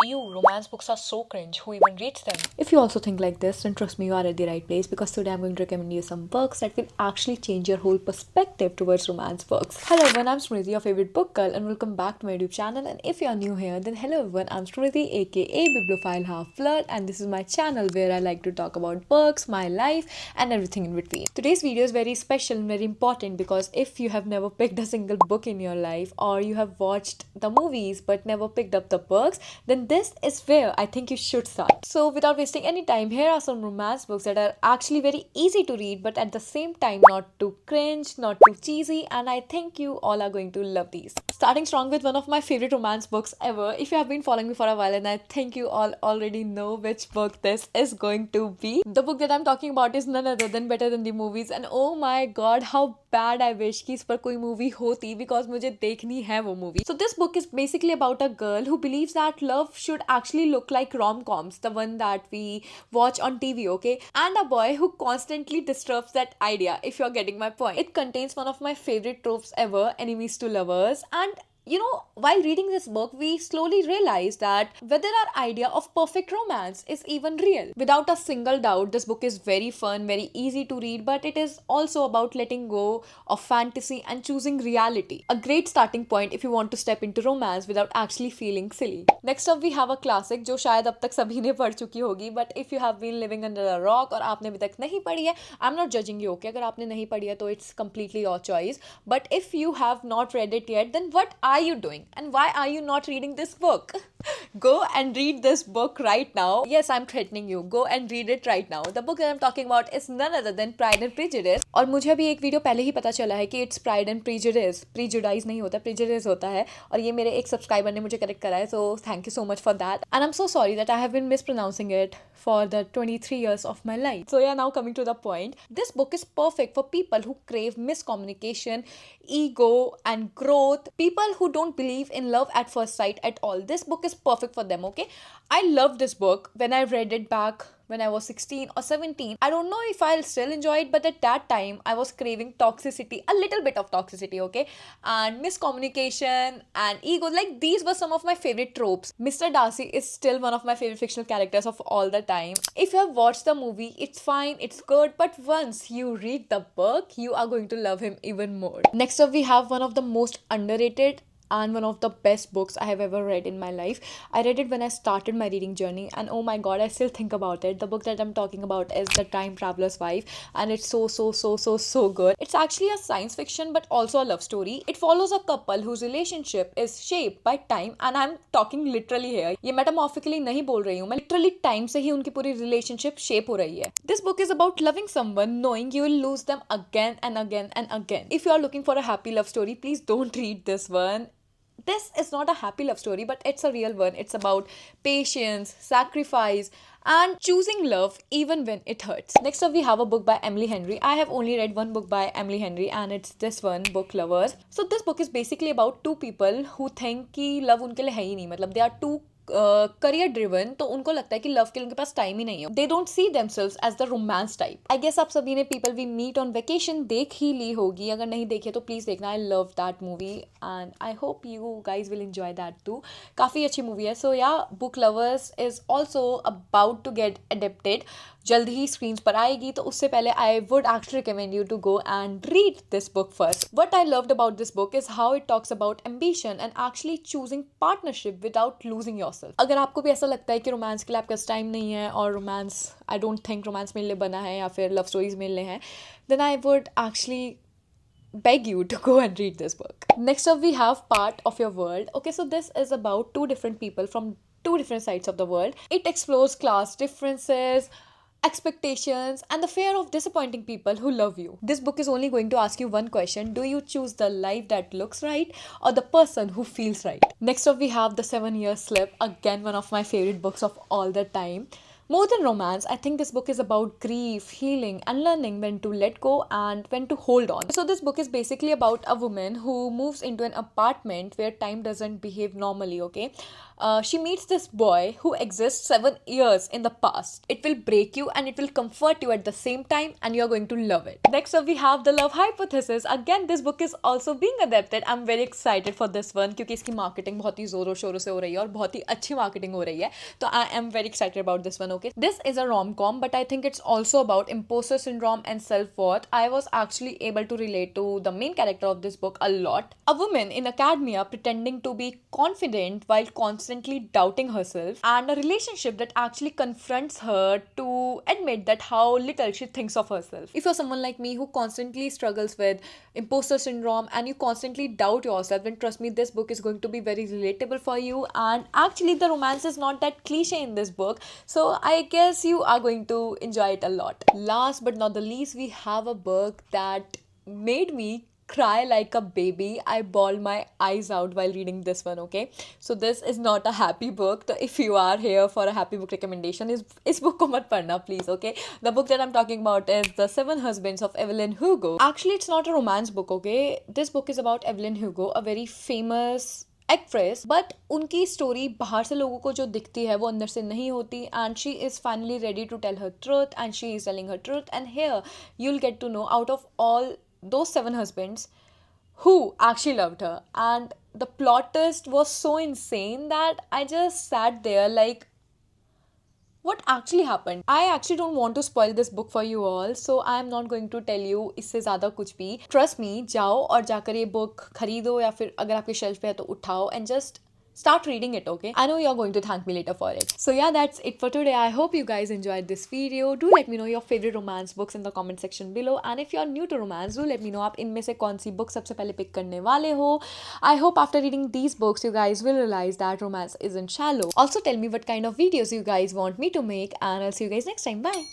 ew, romance books are so cringe, who even reads them? If you also think like this, then trust me, you are at the right place because today I'm going to recommend you some books that will actually change your whole perspective towards romance books. Hello everyone, I'm Smriti, your favorite book girl, and welcome back to my YouTube channel. And if you are new here, then hello everyone, I'm Smriti, aka Bibliophile Half Flirt, and this is my channel where I like to talk about books, my life, and everything in between. Today's video is very special and very important because if you have never picked a single book in your life, or you have watched the movies but never picked up the books, then this is where I think you should start. So without wasting any time, here are some romance books that are actually very easy to read but at the same time not too cringe, not too cheesy, and I think you all are going to love these. Starting strong with one of my favorite romance books ever. If you have been following me for a while, and I think you all already know which book this is going to be. The book that I'm talking about is none other than Better Than the Movies, and oh my god, how bad I wish कि इस पर कोई movie होती because मुझे देखनी है वो movie. So this book is basically about a girl who believes that love should actually look like rom-coms, the one that we watch on TV, okay? And a boy who constantly disturbs that idea, if you're getting my point. It contains one of my favorite tropes ever, enemies to lovers, and you know, while reading this book, we slowly realized that whether our idea of perfect romance is even real. Without a single doubt, this book is very fun, very easy to read, but it is also about letting go of fantasy and choosing reality. A great starting point if you want to step into romance without actually feeling silly. Next up, we have a classic जो शायद अब तक सभी ने पढ़ चुकी होगी, but if you have been living under a rock और आपने अभी तक नहीं पढ़ी है, I'm not judging you, okay? अगर आपने नहीं पढ़ी है तो it's completely your choice. But if you have not read it yet, then what are you doing? And why are you not reading this book? Go and read this book right now. Yes, I'm threatening you. Go and read it right now. The book that I'm talking about is none other than Pride and Prejudice. और मुझे अभी एक video पहले ही पता चला है कि it's Pride and Prejudice. Prejudice नहीं होता, Prejudice होता है. और ये मेरे एक सब्सक्राइबर ने मुझे करेक्ट करा है. So thank you so much for that. And I'm so sorry that I have been mispronouncing it for the 23 years of my life. So yeah, now coming to the point. This book is perfect for people who crave miscommunication, ego, and growth. People who don't believe in love at first sight at all. This book is perfect for them, okay? I love this book when I read it back when I was 16 or 17. I don't know if I'll still enjoy it, but at that time I was craving toxicity, a little bit of toxicity, okay? And miscommunication and ego, like these were some of my favorite tropes. Mr. Darcy is still one of my favorite fictional characters of all the time. If you have watched the movie, it's fine, it's good, but once you read the book, you are going to love him even more. Next up, we have one of the most underrated and one of the best books I have ever read in my life. I read it when I started my reading journey, and oh my god, I still think about it. The book that I'm talking about is The Time Traveler's Wife, and it's so good. It's actually a science fiction but also a love story. It follows a couple whose relationship is shaped by time, and I'm talking literally here. ये metamorphically नहीं बोल रही हूँ मैं, literally time से ही उनकी पूरी relationship shape हो रही है. This book is about loving someone knowing you will lose them again and again and again. If you are looking for a happy love story, please don't read this one. This is not a happy love story, but it's a real one. It's about patience, sacrifice, and choosing love even when it hurts. Next up, we have a book by Emily Henry. I have only read one book by Emily Henry, and it's this one, Book Lovers. So this book is basically about two people who think कि love उनके लिए है ही नहीं. मतलब they are two career driven, तो उनको लगता है कि लव के लिए उनके पास टाइम ही नहीं है. They don't see themselves as the romance type. I guess आप सभी ने people we meet on vacation देख ही ली होगी. अगर नहीं देखी तो प्लीज देखना. I love that movie and I hope you guys will enjoy that too. काफी अच्छी मूवी है. So yeah, book lovers is also about to get adapted. जल्द ही स्क्रीन पर आएगी, तो उससे पहले I would actually recommend you to go and read this book first. What I loved about this book is how it talks about ambition and actually choosing partnership without losing yourself. अगर आपको भी ऐसा लगता है कि romance के लिए आपका टाइम नहीं है, और romance, I don't think romance मेरे लिए बना है, या फिर लव स्टोरीज मेरे लिए हैं, then I would actually beg you to go and read this book. Next up, we have Part of Your World. Okay, so this is about two different people from two different sides of the world. It explores class differences, expectations, and the fear of disappointing people who love you. This book is only going to ask you one question: do you choose the life that looks right or the person who feels right? Next up, we have The 7-Year Slip. Again, one of my favorite books of all the time. More than romance, I think this book is about grief, healing, and learning when to let go and when to hold on. So this book is basically about a woman who moves into an apartment where time doesn't behave normally, okay? she meets this boy who exists 7 years in the past. It will break you and it will comfort you at the same time, and you're going to love it. Next up, we have The Love Hypothesis. Again, this book is also being adapted. I'm very excited for this one क्योंकि इसकी marketing बहुत ही जोरों शोरों से हो रही है और बहुत ही अच्छी marketing हो रही है. तो I am very excited about this one. Okay, this is a rom-com, but I think it's also about imposter syndrome and self-worth. I was actually able to relate to the main character of this book a lot. A woman in academia pretending to be confident while constantly doubting herself, and a relationship that actually confronts her to admit that how little she thinks of herself. If you're someone like me who constantly struggles with imposter syndrome and you constantly doubt yourself, then trust me, this book is going to be very relatable for you. And actually, the romance is not that cliche in this book, so I guess you are going to enjoy it a lot. Last but not the least, we have a book that made me cry like a baby. I bawled my eyes out while reading this one. Okay, so this is not a happy book. So if you are here for a happy book recommendation, is book ko mat padna, please. Okay, the book that I'm talking about is The Seven Husbands of Evelyn Hugo. Actually, it's not a romance book. Okay, this book is about Evelyn Hugo, a very famous actress, but उनकी story बाहर से लोगों को जो दिखती है वो अंदर से नहीं होती, and she is finally ready to tell her truth, and she is telling her truth, and here you will get to know out of all those seven husbands who actually loved her. And the plot twist was so insane that I just sat there like, what actually happened? I actually don't want to spoil this book for you all, so I am not going to tell you इससे ज़्यादा कुछ भी. Trust me, जाओ और जाकर ये book खरीदो, या फिर अगर आपके shelf पे है तो उठाओ and just start reading it. Okay, I know you're going to thank me later for it. So yeah, that's it for today. I hope you guys enjoyed this video. Do let me know your favorite romance books in the comment section below, and if you're new to romance, do let me know आप इनमें से कौन सी book सबसे पहले pick करने वाले हो. I hope after reading these books you guys will realize that romance isn't shallow. Also tell me what kind of videos you guys want me to make, and I'll see you guys next time. Bye.